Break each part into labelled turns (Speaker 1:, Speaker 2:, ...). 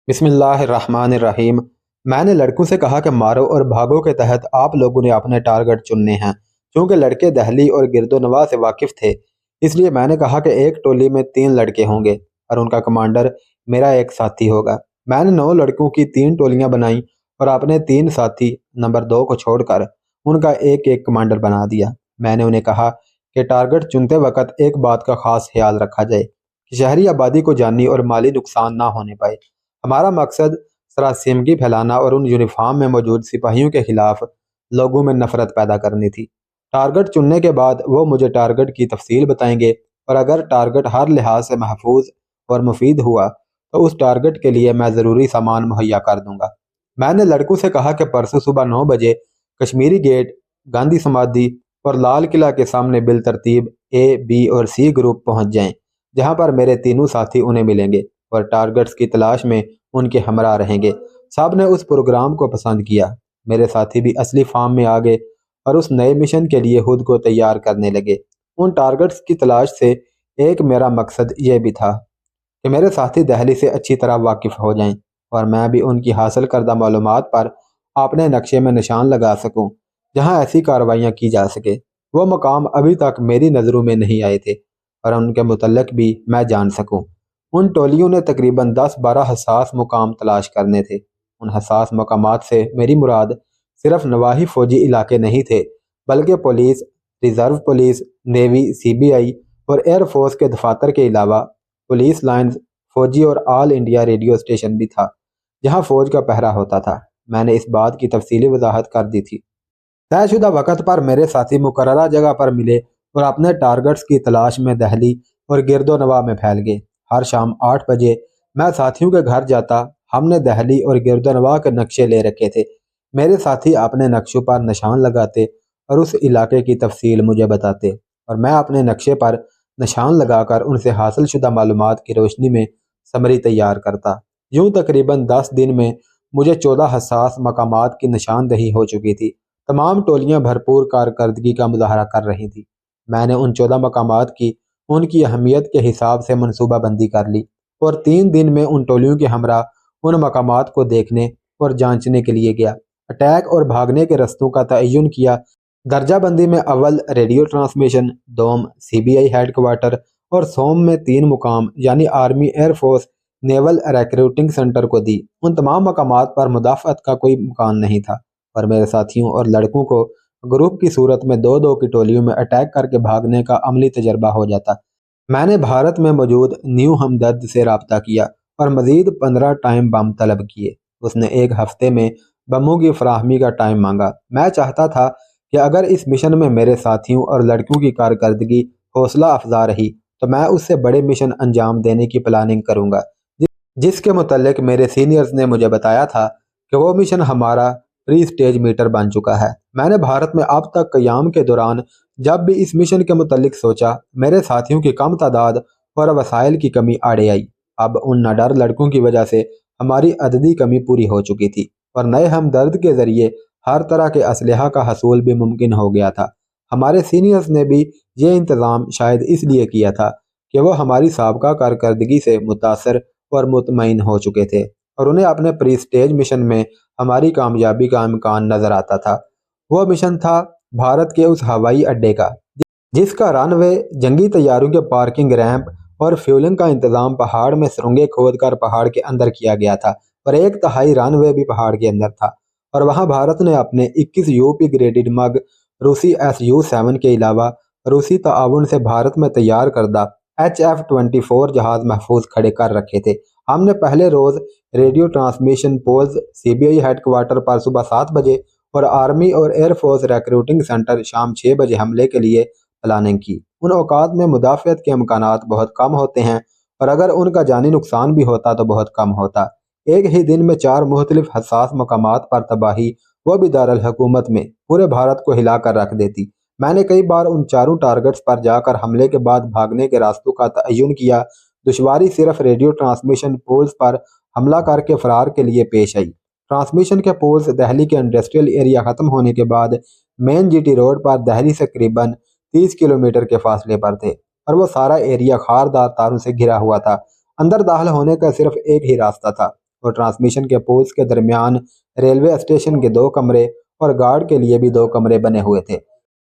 Speaker 1: بسم اللہ الرحمن الرحیم۔ میں نے لڑکوں سے کہا کہ مارو اور بھاگو کے تحت آپ لوگوں نے اپنے ٹارگٹ چننے ہیں۔ چونکہ لڑکے دہلی اور گرد و نواح سے واقف تھے، اس لیے میں نے کہا کہ ایک ٹولی میں 3 لڑکے ہوں گے اور ان کا کمانڈر میرا ایک ساتھی ہوگا۔ میں نے 9 لڑکوں کی 3 ٹولیاں بنائیں اور اپنے 3 ساتھی نمبر 2 کو چھوڑ کر ان کا ایک ایک کمانڈر بنا دیا۔ میں نے انہیں کہا کہ ٹارگٹ چنتے وقت ایک بات کا خاص خیال رکھا جائے کہ شہری آبادی کو جانی اور مالی نقصان نہ ہونے پائے۔ ہمارا مقصد سراسیمگی پھیلانا اور ان یونیفارم میں موجود سپاہیوں کے خلاف لوگوں میں نفرت پیدا کرنی تھی۔ ٹارگٹ چننے کے بعد وہ مجھے ٹارگٹ کی تفصیل بتائیں گے اور اگر ٹارگٹ ہر لحاظ سے محفوظ اور مفید ہوا تو اس ٹارگٹ کے لیے میں ضروری سامان مہیا کر دوں گا۔ میں نے لڑکوں سے کہا کہ پرسوں صبح 9 بجے کشمیری گیٹ، گاندھی سمادھی اور لال قلعہ کے سامنے بالترتیب اے، بی اور سی گروپ پہنچ جائیں، جہاں پر میرے تینوں ساتھی انہیں ملیں گے اور ٹارگٹس کی تلاش میں ان کے ہمراہ رہیں گے۔ سب نے اس پروگرام کو پسند کیا۔ میرے ساتھی بھی اصلی فارم میں آ گئے اور اس نئے مشن کے لیے خود کو تیار کرنے لگے۔ ان ٹارگٹس کی تلاش سے ایک میرا مقصد یہ بھی تھا کہ میرے ساتھی دہلی سے اچھی طرح واقف ہو جائیں اور میں بھی ان کی حاصل کردہ معلومات پر اپنے نقشے میں نشان لگا سکوں جہاں ایسی کارروائیاں کی جا سکے۔ وہ مقام ابھی تک میری نظروں میں نہیں آئے تھے اور ان کے متعلق بھی میں جان سکوں۔ ان ٹولیوں نے تقریباً 10-12 حساس مقام تلاش کرنے تھے۔ ان حساس مقامات سے میری مراد صرف نواحی فوجی علاقے نہیں تھے بلکہ police, reserve police, navy, C B I اور ایئر فورس کے دفاتر کے علاوہ پولیس لائنز، فوجی اور آل انڈیا ریڈیو اسٹیشن بھی تھا جہاں فوج کا پہرا ہوتا تھا۔ میں نے اس بات کی تفصیلی وضاحت کر دی تھی۔ طے شدہ وقت پر میرے ساتھی مقررہ جگہ پر ملے اور اپنے ٹارگٹس کی تلاش میں دہلی اور گرد و نواح میں پھیل گئے۔ ہر شام 8 بجے میں ساتھیوں کے گھر جاتا۔ ہم نے دہلی اور گرد و نواح کے نقشے لے رکھے تھے۔ میرے ساتھی اپنے نقشوں پر نشان لگاتے اور اس علاقے کی تفصیل مجھے بتاتے اور میں اپنے نقشے پر نشان لگا کر ان سے حاصل شدہ معلومات کی روشنی میں سمری تیار کرتا۔ یوں تقریباً 10 دن میں مجھے 14 حساس مقامات کی نشاندہی ہو چکی تھی۔ تمام ٹولیاں بھرپور کارکردگی کا مظاہرہ کر رہی تھیں۔ میں نے ان 14 مقامات کی ان کی اہمیت کے حساب سے منصوبہ بندی کر لی اور 3 دن میں ان ٹولیوں کے ہمراہ ان مقامات کو دیکھنے اور جانچنے کے لیے گیا۔ اٹیک اور بھاگنے کے رستوں کا تعین کیا۔ درجہ بندی میں اول ریڈیو ٹرانسمیشن، دوم C B I headquarter اور سوم میں 3 مقام یعنی army, air force, naval recruiting centre کو دی۔ ان تمام مقامات پر مدافعت کا کوئی مکان نہیں تھا اور میرے ساتھیوں اور لڑکوں کو گروپ کی صورت میں 2-2 کی ٹولیوں میں اٹیک کر کے بھاگنے کا عملی تجربہ ہو جاتا۔ میں نے بھارت میں موجود نیو ہمدرد سے رابطہ کیا اور مزید 15 ٹائم بم طلب کیے۔ اس نے 1 ہفتے میں بموں کی فراہمی کا ٹائم مانگا۔ میں چاہتا تھا کہ اگر اس مشن میں میرے ساتھیوں اور لڑکوں کی کارکردگی حوصلہ افزا رہی تو میں اس سے بڑے مشن انجام دینے کی پلاننگ کروں گا جس کے متعلق میرے سینئرز نے مجھے بتایا تھا کہ وہ مشن ہمارا پری سٹیج میٹر بن چکا ہے۔ میں نے بھارت میں اب تک قیام کے دوران جب بھی اس مشن کے متعلق سوچا، میرے ساتھیوں کی کم تعداد اور وسائل کی کمی آڑے آئی۔ اب ان ناڈر لڑکوں کی وجہ سے ہماری عددی کمی پوری ہو چکی تھی اور نئے ہمدرد کے ذریعے ہر طرح کے اسلحہ کا حصول بھی ممکن ہو گیا تھا۔ ہمارے سینئرز نے بھی یہ انتظام شاید اس لیے کیا تھا کہ وہ ہماری سابقہ کارکردگی سے متاثر اور مطمئن ہو چکے تھے اور انہیں اپنے پری سٹیج مشن میں ہماری کامیابی کا امکان نظر آتا تھا۔ وہ مشن تھا بھارت کے اس ہوائی اڈے کا جس کا رن وے، جنگی طیاروں کے پارکنگ ریمپ اور فیولنگ کا انتظام پہاڑ میں سرنگیں کھود کر پہاڑ کے اندر کیا گیا تھا اور 1/3 رن وے بھی پہاڑ کے اندر تھا۔ اور وہاں بھارت نے اپنے 21 یو پی گریڈڈ مگ روسی SU-7 کے علاوہ روسی تعاون سے بھارت میں تیار کردہ HF-24 جہاز محفوظ کھڑے کر رکھے تھے۔ ہم نے پہلے روز radio transmission poles C B I headquarter پر صبح 7 بجے اور آرمی اور ایئر فورس ریکروٹنگ سینٹر شام 6 بجے حملے کے لیے پلاننگ کی۔ ان اوقات میں مدافعت کے امکانات بہت کم ہوتے ہیں اور اگر ان کا جانی نقصان بھی ہوتا تو بہت کم ہوتا۔ ایک ہی دن میں 4 مختلف حساس مقامات پر تباہی، وہ بھی دارالحکومت میں، پورے بھارت کو ہلا کر رکھ دیتی۔ میں نے کئی بار ان 4 ٹارگٹس پر جا کر حملے کے بعد بھاگنے کے راستوں کا تعین کیا۔ دشواری صرف ریڈیو ٹرانسمیشن پولز پر حملہ کر کے فرار کے لیے پیش آئی۔ ٹرانسمیشن کے پولز دہلی کے انڈسٹریل ایریا ختم ہونے کے بعد مین جی ٹی روڈ پر دہلی سے قریباً 30 کلومیٹر کے فاصلے پر تھے اور وہ سارا ایریا خاردار تاروں سے گھرا ہوا تھا۔ اندر داخل ہونے کا صرف ایک ہی راستہ تھا اور ٹرانسمیشن کے پولز کے درمیان ریلوے اسٹیشن کے 2 کمرے اور گارڈ کے لیے بھی 2 کمرے بنے ہوئے تھے۔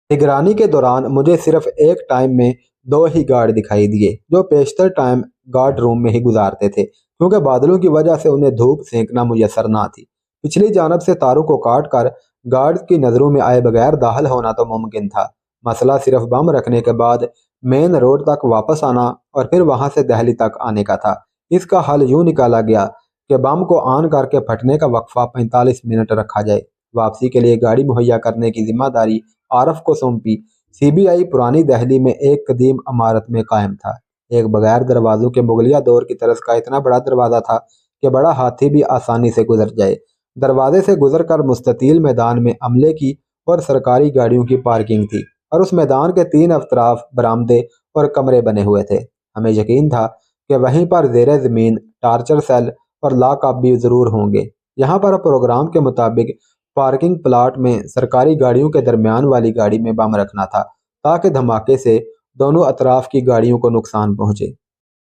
Speaker 1: نگرانی کے دوران مجھے صرف ایک ٹائم میں 2 ہی گارڈ دکھائی دیے، جو بیشتر ٹائم گارڈ روم میں ہی گزارتے تھے، کیونکہ بادلوں کی وجہ سے انہیں دھوپ سینکنا میسر نہ تھی۔ پچھلی جانب سے تاروں کو کاٹ کر گارڈز کی نظروں میں آئے بغیر داخل ہونا تو ممکن تھا۔ مسئلہ صرف بم رکھنے کے بعد مین روڈ تک واپس آنا اور پھر وہاں سے دہلی تک آنے کا تھا۔ اس کا حل یوں نکالا گیا کہ بم کو آن کر کے پھٹنے کا وقفہ 45 منٹ رکھا جائے۔ واپسی کے لیے گاڑی مہیا کرنے کی ذمہ داری عارف کو سونپی۔ CBI پرانی دہلی میں ایک قدیم عمارت میں قائم تھا۔ ایک بغیر دروازوں کے مغلیہ دور کی طرز کا اتنا بڑا دروازہ تھا کہ بڑا ہاتھی بھی آسانی سے گزر جائے۔ دروازے سے گزر کر مستطیل میدان میں عملے کی اور سرکاری گاڑیوں کی پارکنگ تھی، اور اس میدان کے 3 اطراف برآمدے اور کمرے بنے ہوئے تھے۔ ہمیں یقین تھا کہ وہیں پر زیر زمین ٹارچر سیل اور لاک اپ بھی ضرور ہوں گے۔ یہاں پر پروگرام کے مطابق پارکنگ پلاٹ میں سرکاری گاڑیوں کے درمیان والی گاڑی میں بم رکھنا تھا تاکہ دھماکے سے دونوں اطراف کی گاڑیوں کو نقصان پہنچے۔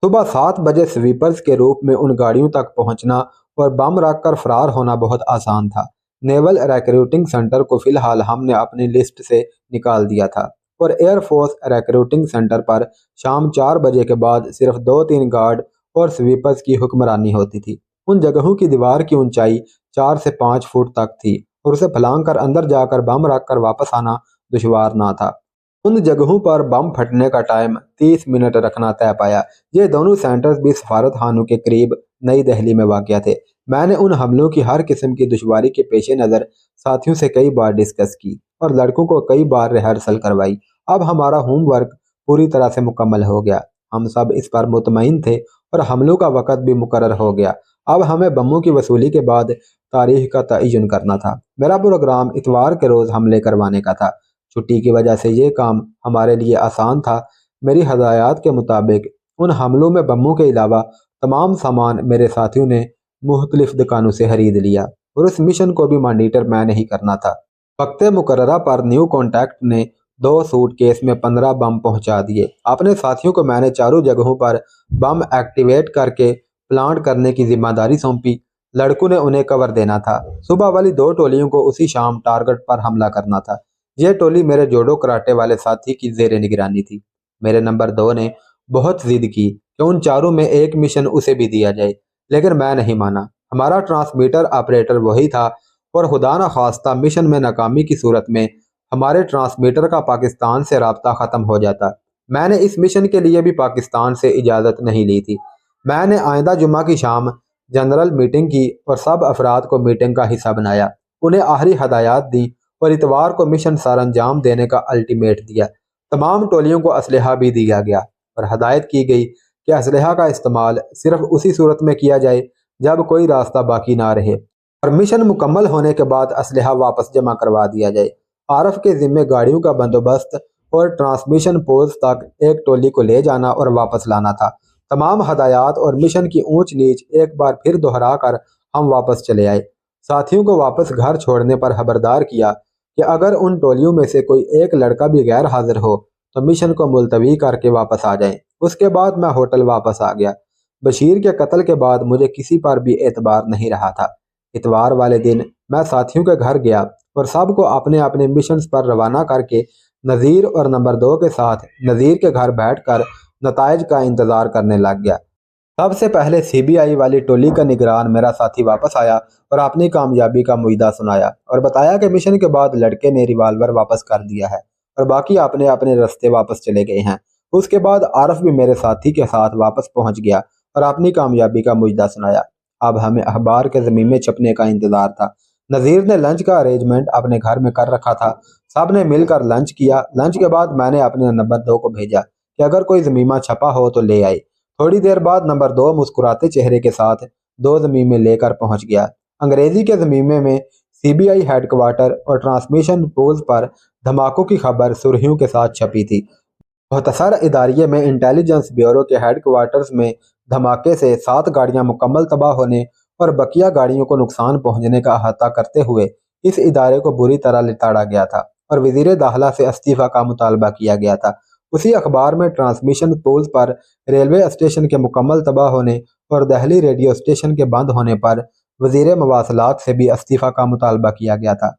Speaker 1: صبح 7 بجے سویپرز کے روپ میں ان گاڑیوں تک پہنچنا اور بم رکھ کر فرار ہونا بہت آسان تھا۔ نیول ریکروٹنگ سینٹر کو فی الحال ہم نے اپنی لسٹ سے نکال دیا تھا، اور ایئر فورس ریکروٹنگ سینٹر پر شام 4 بجے کے بعد صرف 2-3 گارڈ اور سویپرز کی حکمرانی ہوتی تھی۔ ان جگہوں کی دیوار کی اونچائی 4 سے 5 فٹ تک تھی، اور اسے پھلانگ کر اندر جا کر بم رکھ کر واپس آنا دشوار نہ تھا۔ ان جگہوں پر بم پھٹنے کا ٹائم 30 منٹ رکھنا طے پایا۔ یہ دونوں سینٹرز بھی سفارت خانوں کے قریب نئی دہلی میں واقع تھے۔ میں نے ان حملوں کی ہر قسم کی دشواری کے پیش نظر ساتھیوں سے کئی بار ڈسکس کی اور لڑکوں کو کئی بار ریہرسل کروائی۔ اب ہمارا ہوم ورک پوری طرح سے مکمل ہو گیا۔ ہم سب اس پر مطمئن تھے اور حملوں کا وقت بھی مقرر ہو گیا۔ اب ہمیں بموں کی وصولی کے بعد تاریخ کا تعین کرنا تھا۔ میرا پروگرام اتوار کے روز حملے کروانے کا تھا۔ چھٹی کی وجہ سے یہ کام ہمارے لیے آسان تھا۔ میری ہدایات کے مطابق ان حملوں میں بموں کے علاوہ تمام سامان میرے ساتھیوں نے مختلف دکانوں سے خرید لیا، اور اس مشن کو بھی مانیٹر میں نہیں کرنا تھا۔ وقت مقررہ پر نیو کانٹیکٹ نے 2 سوٹ کیس میں 15 بم پہنچا دیے۔ اپنے ساتھیوں کو میں نے چاروں جگہوں پر بم ایکٹیویٹ کر کے پلانٹ کرنے کی ذمہ داری سونپی۔ لڑکوں نے انہیں کور دینا تھا۔ صبح والی 2 ٹولیوں کو اسی شام ٹارگٹ پر حملہ کرنا تھا۔ یہ ٹولی میرے جوڈو کراٹے والے ساتھی کی زیر نگرانی تھی۔ میرے نمبر 2 نے بہت ضد کی کہ ان چاروں میں ایک مشن اسے بھی دیا جائے، لیکن میں نہیں مانا۔ ہمارا ٹرانسمیٹر آپریٹر وہی تھا، اور خدا نہ خواستہ مشن میں ناکامی کی صورت میں ہمارے ٹرانسمیٹر کا پاکستان سے رابطہ ختم ہو جاتا۔ میں نے اس مشن کے لیے بھی پاکستان سے اجازت نہیں لی تھی۔ میں نے آئندہ جمعہ کی شام جنرل میٹنگ کی اور سب افراد کو میٹنگ کا حصہ بنایا، انہیں آخری ہدایات دی اور اتوار کو مشن سر انجام دینے کا الٹیمیٹ دیا۔ تمام ٹولیوں کو اسلحہ بھی دیا گیا اور ہدایت کی گئی کہ اسلحہ کا استعمال صرف اسی صورت میں کیا جائے جب کوئی راستہ باقی نہ رہے، اور مشن مکمل ہونے کے بعد اسلحہ واپس جمع کروا دیا جائے۔ عارف کے ذمے گاڑیوں کا بندوبست اور ٹرانسمیشن پوسٹ تک ایک ٹولی کو لے جانا اور واپس لانا تھا۔ تمام ہدایات اور مشن کی اونچ نیچ ایک بار پھر دہرا کر ہم واپس چلے آئے۔ ساتھیوں کو واپس گھر چھوڑنے پر خبردار کیا کہ اگر ان ٹولیوں میں سے کوئی ایک لڑکا بھی غیر حاضر ہو تو مشن کو ملتوی کر کے واپس آ جائیں۔ اس کے بعد میں ہوٹل واپس آ گیا۔ بشیر کے قتل کے بعد مجھے کسی پر بھی اعتبار نہیں رہا تھا۔ اتوار والے دن میں ساتھیوں کے گھر گیا اور سب کو اپنے اپنے مشنز پر روانہ کر کے نذیر اور نمبر 2 کے ساتھ نذیر کے گھر بیٹھ کر نتائج کا انتظار کرنے لگ گیا۔ سب سے پہلے CBI والی ٹولی کا نگران میرا ساتھی واپس آیا اور اپنی کامیابی کا معاہدہ سنایا اور بتایا کہ مشن کے بعد لڑکے نے ریوالور واپس کر دیا ہے اور باقی اپنے اپنے رستے واپس چلے گئے ہیں۔ اس کے بعد عارف بھی میرے ساتھی کے ساتھ واپس پہنچ گیا اور اپنی کامیابی کا معاہدہ سنایا۔ اب ہمیں اخبار کے زمین چھپنے کا انتظار تھا۔ نذیر نے لنچ کا ارینجمنٹ اپنے گھر میں کر رکھا تھا۔ سب نے مل کر لنچ کیا۔ لنچ کے بعد میں نے اپنے نمبر 2 کو بھیجا کہ اگر کوئی زمینہ چھپا ہو تو لے آئے۔ تھوڑی دیر بعد نمبر 2 مسکراتے چہرے کے ساتھ 2 زمینیں لے کر پہنچ گیا۔ انگریزی کے زمینے میں CBI ہیڈ کوارٹر اور ٹرانسمیشن پولز پر دھماکوں کی خبر سرخیوں کے ساتھ چھپی تھی۔ مختصر اداریے میں انٹیلیجنس بیورو کے ہیڈ کوارٹرز میں دھماکے سے 7 گاڑیاں مکمل تباہ ہونے اور بقیہ گاڑیوں کو نقصان پہنچنے کا احاطہ کرتے ہوئے اس ادارے کو بری طرح لتاڑا گیا تھا اور وزیر داخلہ سے استعفیٰ کا مطالبہ کیا گیا تھا۔ اسی اخبار میں ٹرانسمیشن پولز پر ریلوے اسٹیشن کے مکمل تباہ ہونے اور دہلی ریڈیو اسٹیشن کے بند ہونے پر وزیر مواصلات سے بھی استعفیٰ کا مطالبہ کیا گیا تھا۔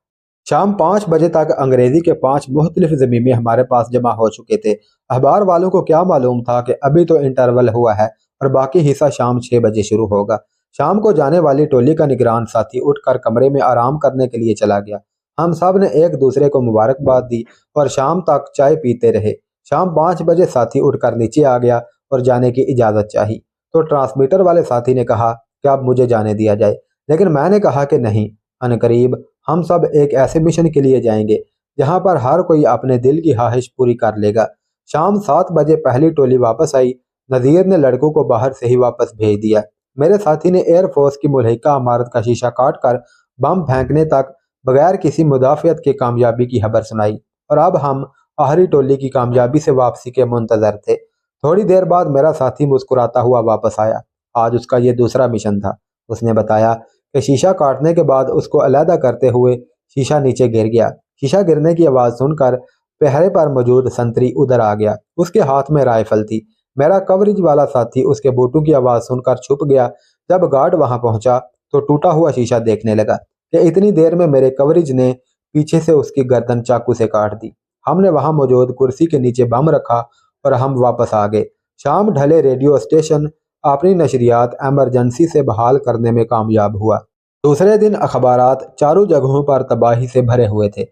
Speaker 1: شام 5 بجے تک انگریزی کے 5 مختلف ضمیمے ہمارے پاس جمع ہو چکے تھے۔ اخبار والوں کو کیا معلوم تھا کہ ابھی تو انٹرول ہوا ہے اور باقی حصہ شام 6 بجے شروع ہوگا۔ شام کو جانے والی ٹولی کا نگران ساتھی اٹھ کر کمرے میں آرام کرنے کے لیے چلا گیا۔ ہم سب نے ایک دوسرے کو مبارکباد دی اور شام تک چائے پیتے رہے۔ شام 5 بجے ساتھی اٹھ کر نیچے آ گیا اور جانے کی اجازت چاہی تو ٹرانسمیٹر والے ساتھی نے کہا کہ اب مجھے جانے دیا جائے، لیکن میں نے کہا کہ نہیں، عنقریب ہم سب ایک ایسے مشن کے لیے جائیں گے جہاں پر ہر کوئی اپنے دل کی خواہش پوری کر لے گا۔ شام 7 بجے پہلی ٹولی واپس آئی۔ نذیر نے لڑکوں کو باہر سے ہی واپس بھیج دیا۔ میرے ساتھی نے ایئر فورس کی ملحقہ عمارت کا شیشہ کاٹ کر بم پھینکنے تک بغیر کسی مدافعت کے کامیابی کی خبر سنائی، اور اب ہم آخری ٹولی کی کامیابی سے واپسی کے منتظر تھے۔ تھوڑی دیر بعد میرا ساتھی مسکراتا ہوا واپس آیا۔ آج اس کا یہ دوسرا مشن تھا۔ اس نے بتایا کہ شیشہ کاٹنے کے بعد اس کو علیحدہ کرتے ہوئے شیشہ نیچے گر گیا۔ شیشہ گرنے کی آواز سن کر پہرے پر موجود سنتری ادھر آ گیا۔ اس کے ہاتھ میں رائفل تھی۔ میرا کوریج والا ساتھی اس کے بوٹوں کی آواز سن کر چھپ گیا۔ جب گارڈ وہاں پہنچا تو ٹوٹا ہوا شیشہ دیکھنے لگا کہ اتنی دیر میں میرے کوریج نے پیچھے سے اس کی گردن چاقو سے کاٹ دی۔ ہم نے وہاں موجود کرسی کے نیچے بم رکھا اور ہم واپس آ گئے۔ شام ڈھلے ریڈیو اسٹیشن اپنی نشریات ایمرجنسی سے بحال کرنے میں کامیاب ہوا۔ دوسرے دن اخبارات چاروں جگہوں پر تباہی سے بھرے ہوئے تھے۔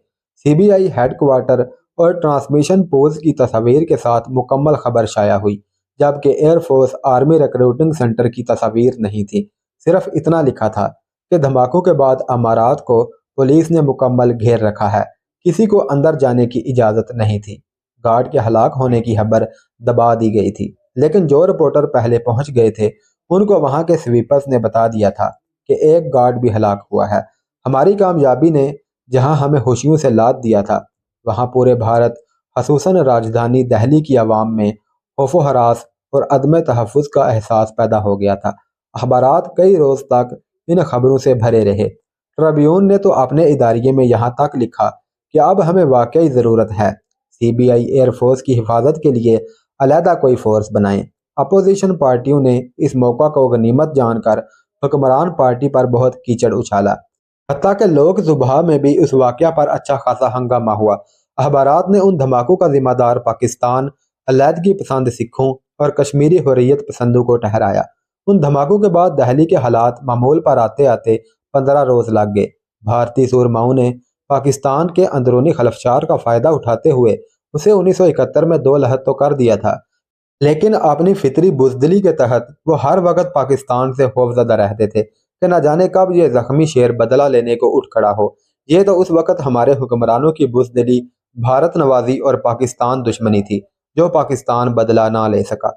Speaker 1: C B I headquarter اور ٹرانسمیشن پولز کی تصاویر کے ساتھ مکمل خبر شائع ہوئی، جبکہ air force army recruiting centre کی تصاویر نہیں تھی۔ صرف اتنا لکھا تھا کہ دھماکوں کے بعد عمارات کو پولیس نے مکمل گھیر رکھا ہے، کسی کو اندر جانے کی اجازت نہیں تھی۔ گارڈ کے ہلاک ہونے کی خبر دبا دی گئی تھی، لیکن جو رپورٹر پہلے پہنچ گئے تھے ان کو وہاں کے سویپرز نے بتا دیا تھا کہ ایک گارڈ بھی ہلاک ہوا ہے۔ ہماری کامیابی نے جہاں ہمیں خوشیوں سے لاد دیا تھا، وہاں پورے بھارت خصوصاً راجدھانی دہلی کی عوام میں خوف و ہراس اور عدم تحفظ کا احساس پیدا ہو گیا تھا۔ اخبارات کئی روز تک ان خبروں سے بھرے رہے۔ ٹریبیون نے تو اپنے اداریے میں یہاں تک لکھا کہ اب ہمیں واقعی ضرورت ہے سی بی آئی ایئر فورس کی حفاظت کے لیے علیحدہ کوئی فورس بنائیں۔ اپوزیشن پارٹیوں نے اس موقع کو غنیمت جان کر حکمران پارٹی پر بہت کیچڑ اچھالا، حتیٰ کہ لوک سبھا میں بھی اس واقعہ پر اچھا خاصا ہنگامہ ہوا۔ اخبارات نے ان دھماکوں کا ذمہ دار پاکستان، علیحدگی پسند سکھوں اور کشمیری حریت پسندوں کو ٹھہرایا۔ ان دھماکوں کے بعد دہلی کے حالات معمول پر آتے آتے 15 روز لگ گئے۔ بھارتی سورماؤں نے پاکستان کے اندرونی خلفشار کا فائدہ اٹھاتے ہوئے اسے 1971 میں 2 لحظ تو کر دیا تھا، لیکن اپنی فطری بزدلی کے تحت وہ ہر وقت پاکستان سے خوفزدہ رہتے تھے کہ نہ جانے کب یہ زخمی شیر بدلہ لینے کو اٹھ کھڑا ہو۔ یہ تو اس وقت ہمارے حکمرانوں کی بزدلی، بھارت نوازی اور پاکستان دشمنی تھی جو پاکستان بدلہ نہ لے سکا۔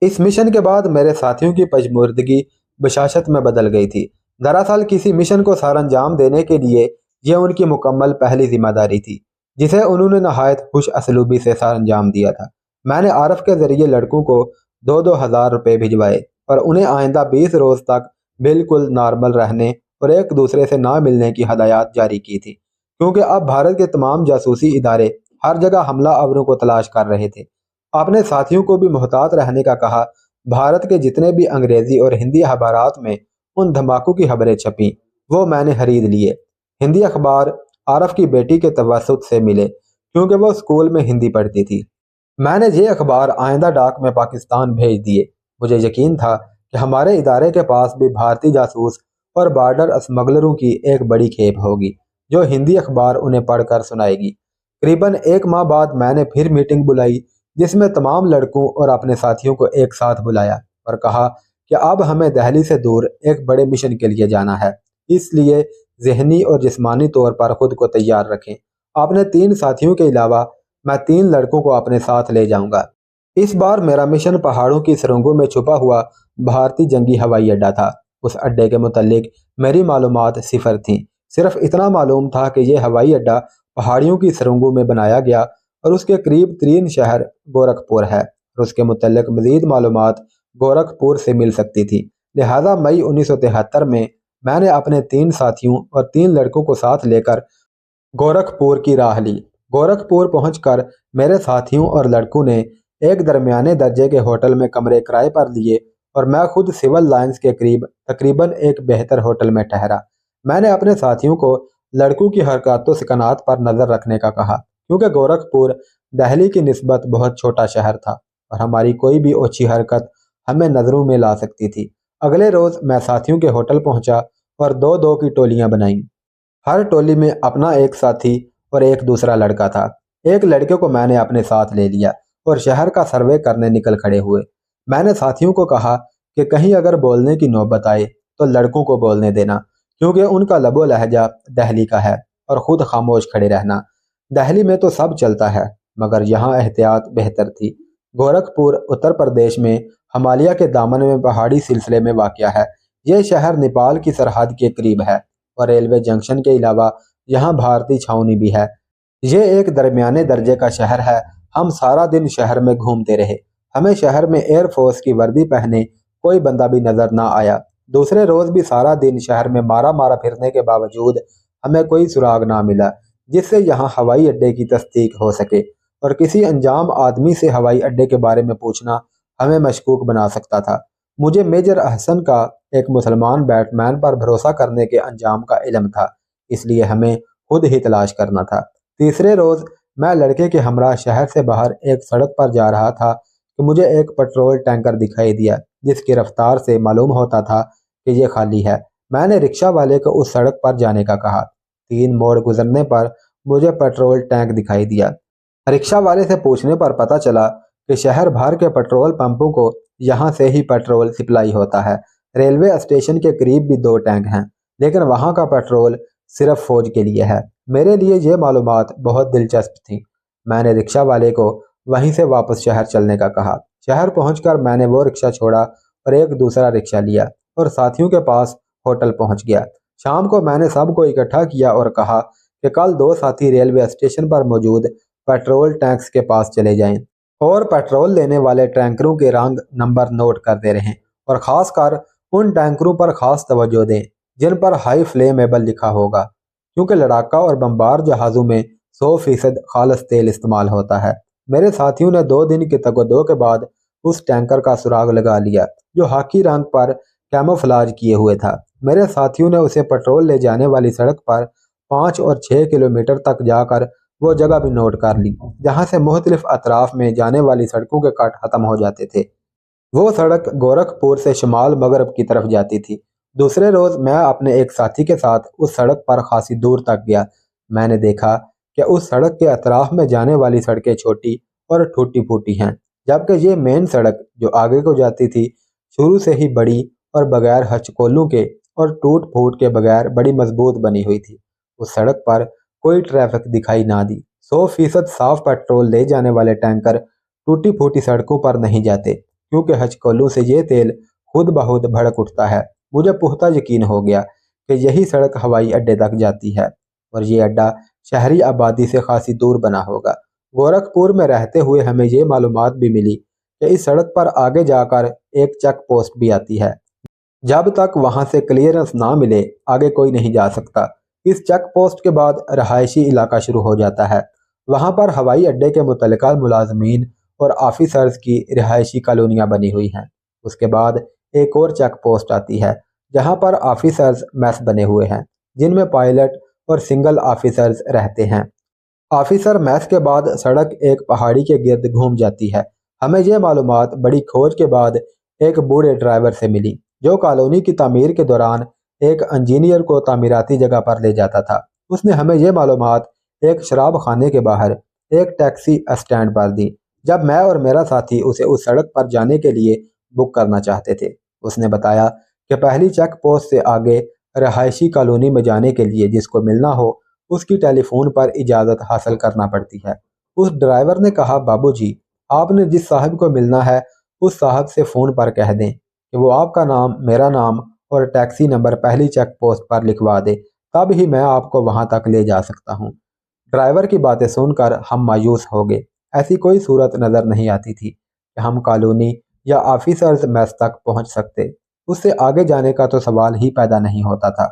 Speaker 1: اس مشن کے بعد میرے ساتھیوں کی پژمردگی بشاشت میں بدل گئی تھی۔ دراصل کسی مشن کو سر انجام دینے کے لیے یہ ان کی مکمل پہلی ذمہ داری تھی، جسے انہوں نے نہایت خوش اسلوبی سے سر انجام دیا تھا۔ میں نے عارف کے ذریعے لڑکوں کو 2-2 ہزار روپے بھجوائے اور انہیں آئندہ 20 روز تک بالکل نارمل رہنے اور ایک دوسرے سے نہ ملنے کی ہدایات جاری کی تھی، کیونکہ اب بھارت کے تمام جاسوسی ادارے ہر جگہ حملہ آوروں کو تلاش کر رہے تھے۔ اپنے ساتھیوں کو بھی محتاط رہنے کا کہا۔ بھارت کے جتنے بھی انگریزی اور ہندی اخبارات میں ان دھماکوں کی خبریں چھپیں وہ میں نے خرید لیے۔ ہندی اخبار عارف کی بیٹی کے توسط سے ملے کیونکہ وہ اسکول میں ہندی پڑھتی تھی۔ میں نے یہ اخبار آئندہ ڈاک میں پاکستان بھیج دیے۔ مجھے یقین تھا کہ ہمارے ادارے کے پاس بھی بھارتی جاسوس اور بارڈر اسمگلروں کی ایک بڑی کھیپ ہوگی جو ہندی اخبار انہیں پڑھ کر سنائے گی۔ قریباً 1 ماہ بعد میں نے پھر میٹنگ بلائی جس میں تمام لڑکوں اور اپنے ساتھیوں کو ایک ساتھ بلایا اور کہا کہ اب ہمیں دہلی سے دور ایک بڑے مشن کے لیے جانا ہے، اس لیے ذہنی اور جسمانی طور پر خود کو تیار رکھیں۔ اپنے 3 ساتھیوں کے علاوہ میں 3 لڑکوں کو اپنے ساتھ لے جاؤں گا۔ اس بار میرا مشن پہاڑوں کی سرنگوں میں چھپا ہوا بھارتی جنگی ہوائی اڈہ تھا۔ اس اڈے کے متعلق میری معلومات صفر تھیں۔ صرف اتنا معلوم تھا کہ یہ ہوائی اڈہ پہاڑیوں کی سرنگوں میں بنایا گیا اور اس کے قریب ترین شہر گورکھپور ہے، اور اس کے متعلق مزید معلومات گورکھپور سے مل سکتی تھی۔ لہٰذا مئی 1973 میں نے اپنے 3 ساتھیوں اور 3 لڑکوں کو ساتھ لے کر گورکھپور کی راہ لی۔ گورکھپور پہنچ کر میرے ساتھیوں اور لڑکوں نے ایک درمیانے درجے کے ہوٹل میں کمرے کرائے پر لیے اور میں خود سول لائنز کے قریب تقریباً ایک بہتر ہوٹل میں ٹھہرا۔ میں نے اپنے ساتھیوں کو لڑکوں کی حرکات و سکنات پر نظر رکھنے کا کہا، کیونکہ گورکھپور دہلی کی نسبت بہت چھوٹا شہر تھا اور ہماری کوئی بھی اوچھی حرکت ہمیں نظروں میں لا سکتی تھی۔ اگلے روز میں ساتھیوں کے ہوٹل پہنچا اور دو دو کی ٹولیاں بنائیں۔ ہر ٹولی میں اپنا ایک ساتھی اور ایک دوسرا لڑکا تھا۔ ایک لڑکے کو میں نے اپنے ساتھ لے لیا اور شہر کا سروے کرنے نکل کھڑے ہوئے۔ میں نے ساتھیوں کو کہا کہ کہیں اگر بولنے کی نوبت آئے تو لڑکوں کو بولنے دینا، کیونکہ ان کا لب و لہجہ دہلی کا ہے، اور خود خاموش کھڑے رہنا۔ دہلی میں تو سب چلتا ہے، مگر یہاں احتیاط بہتر تھی۔ گورکھپور اتر پردیش میں ہمالیہ کے دامن میں پہاڑی سلسلے میں واقع ہے۔ یہ شہر نیپال کی سرحد کے قریب ہے اور ریلوے جنکشن کے علاوہ یہاں بھارتی چھاؤنی بھی ہے۔ یہ ایک درمیانے درجے کا شہر ہے۔ ہم سارا دن شہر میں گھومتے رہے۔ ہمیں شہر میں ایئر فورس کی وردی پہنے کوئی بندہ بھی نظر نہ آیا۔ دوسرے روز بھی سارا دن شہر میں مارا مارا پھرنے کے باوجود ہمیں کوئی سراغ نہ ملا جس سے یہاں ہوائی اڈے کی تصدیق ہو سکے، اور کسی انجام آدمی سے ہوائی اڈے کے بارے میں پوچھنا ہمیں مشکوک بنا سکتا تھا۔ مجھے میجر احسن کا ایک مسلمان بیٹ مین پر بھروسہ کرنے کے انجام کا علم تھا، اس لیے ہمیں خود ہی تلاش کرنا تھا۔ تیسرے روز میں لڑکے کے ہمراہ شہر سے باہر ایک سڑک پر جا رہا تھا کہ مجھے ایک پٹرول ٹینکر دکھائی دیا جس کی رفتار سے معلوم ہوتا تھا کہ یہ خالی ہے۔ میں نے رکشہ والے کو اس سڑک پر جانے کا کہا۔ 3 موڑ گزرنے پر مجھے پٹرول ٹینک دکھائی دیا۔ رکشہ والے سے پوچھنے پر پتہ چلا کہ شہر بھر کے پٹرول پمپوں کو یہاں سے ہی پٹرول سپلائی ہوتا ہے۔ ریلوے اسٹیشن کے قریب بھی 2 ٹینک ہیں، لیکن وہاں کا پٹرول صرف فوج کے لیے ہے۔ میرے لیے یہ معلومات بہت دلچسپ تھیں۔ میں نے رکشہ والے کو وہیں سے واپس شہر چلنے کا کہا۔ شہر پہنچ کر میں نے وہ رکشہ چھوڑا اور ایک دوسرا رکشہ لیا اور ساتھیوں کے پاس ہوٹل پہنچ گیا۔ شام کو میں نے سب کو اکٹھا کیا اور کہا کہ کل 2 ساتھی ریلوے اسٹیشن پر موجود پیٹرول ٹینکس کے پاس چلے جائیں اور پیٹرول لینے والے ٹینکروں کے رنگ نمبر نوٹ کرتے رہیں، اور خاص کر ان ٹینکروں پر خاص توجہ دیں جن پر ہائی فلیمیبل لکھا ہوگا، کیونکہ لڑاکا اور بمبار جہازوں میں 100% خالص تیل استعمال ہوتا ہے۔ میرے ساتھیوں نے 2 دن کی تگ و دو کے بعد اس ٹینکر کا سراغ لگا لیا جو ہاکی رنگ پر کیموفلاج کیے ہوئے تھا۔ میرے ساتھیوں نے اسے پٹرول لے جانے والی سڑک پر 5 اور 6 کلومیٹر تک جا کر وہ جگہ بھی نوٹ کر لی جہاں سے مختلف اطراف میں جانے والی سڑکوں کے کٹ ختم ہو جاتے تھے۔ وہ سڑک گورکھپور سے شمال مغرب کی طرف جاتی تھی۔ دوسرے روز میں اپنے ایک ساتھی کے ساتھ اس سڑک پر خاصی دور تک گیا۔ میں نے دیکھا کہ اس سڑک کے اطراف میں جانے والی سڑکیں چھوٹی اور ٹوٹی پھوٹی ہیں، جبکہ یہ مین سڑک جو آگے کو جاتی تھی شروع سے ہی بڑی اور بغیر ہچکولوں کے اور ٹوٹ پھوٹ کے بغیر بڑی مضبوط بنی ہوئی تھی۔ اس سڑک پر کوئی ٹریفک دکھائی نہ دی۔ 100% صاف پیٹرول لے جانے والے ٹینکر ٹوٹی پھوٹی سڑکوں پر نہیں جاتے، کیونکہ ہچکولوں سے یہ تیل خود بخود بھڑک اٹھتا ہے۔ مجھے پختہ یقین ہو گیا کہ یہی سڑک ہوائی اڈے تک جاتی ہے، اور یہ اڈا شہری آبادی سے خاصی دور بنا ہوگا۔ گورکھپور میں رہتے ہوئے ہمیں یہ معلومات بھی ملی کہ اس سڑک پر آگے جا کر ایک چیک پوسٹ بھی آتی ہے۔ جب تک وہاں سے کلیئرنس نہ ملے آگے کوئی نہیں جا سکتا۔ اس چیک پوسٹ کے بعد رہائشی علاقہ شروع ہو جاتا ہے۔ وہاں پر ہوائی اڈے کے متعلقہ ملازمین اور آفیسرز کی رہائشی کالونیاں بنی ہوئی ہیں۔ اس کے بعد ایک اور چیک پوسٹ آتی ہے جہاں پر آفیسرز میس بنے ہوئے ہیں جن میں پائلٹ اور سنگل آفیسرز رہتے ہیں۔ آفیسر میس کے بعد سڑک ایک پہاڑی کے گرد گھوم جاتی ہے۔ ہمیں یہ معلومات بڑی کھوج کے بعد ایک بوڑھے ڈرائیور سے ملی جو کالونی کی تعمیر کے دوران ایک انجینئر کو تعمیراتی جگہ پر لے جاتا تھا۔ اس نے ہمیں یہ معلومات ایک شراب خانے کے باہر ایک ٹیکسی اسٹینڈ پر دی جب میں اور میرا ساتھی اسے اس سڑک پر جانے کے لیے بک کرنا چاہتے تھے۔ اس نے بتایا کہ پہلی چیک پوسٹ سے آگے رہائشی کالونی میں جانے کے لیے جس کو ملنا ہو اس کی ٹیلی فون پر اجازت حاصل کرنا پڑتی ہے۔ اس ڈرائیور نے کہا، بابو جی، آپ نے جس صاحب کو ملنا ہے اس صاحب سے فون پر کہہ دیں کہ وہ آپ کا نام، میرا نام اور ٹیکسی نمبر پہلی چیک پوسٹ پر لکھوا دے، تب ہی میں آپ کو وہاں تک لے جا سکتا ہوں۔ ڈرائیور کی باتیں سن کر ہم مایوس ہو گئے۔ ایسی کوئی صورت نظر نہیں آتی تھی کہ ہم کالونی یا آفیسرز میس تک پہنچ سکتے۔ اس سے آگے جانے کا تو سوال ہی پیدا نہیں ہوتا تھا۔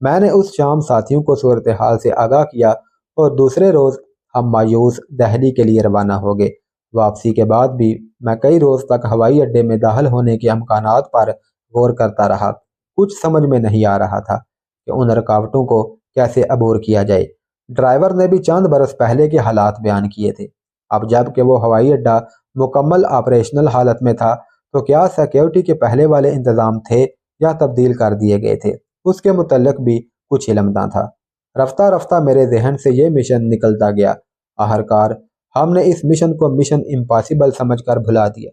Speaker 1: میں نے اس شام ساتھیوں کو صورتحال سے آگاہ کیا اور دوسرے روز ہم مایوس دہلی کے لیے روانہ ہو گئے۔ واپسی کے بعد بھی میں کئی روز تک ہوائی اڈے میں داخل ہونے کے امکانات پر غور کرتا رہا۔ کچھ سمجھ میں نہیں آ رہا تھا کہ ان رکاوٹوں کو کیسے عبور کیا جائے۔ ڈرائیور نے بھی چند برس پہلے کے حالات بیان کیے تھے۔ اب جب کہ وہ ہوائی اڈہ مکمل آپریشنل حالت میں تھا تو کیا سیکیورٹی کے پہلے والے انتظام تھے یا تبدیل کر دیے گئے تھے، اس کے متعلق بھی کچھ علم نہ تھا۔ رفتہ رفتہ میرے ذہن سے یہ مشن نکلتا گیا۔ آخرکار ہم نے اس مشن کو مشن امپاسبل سمجھ کر بھلا دیا۔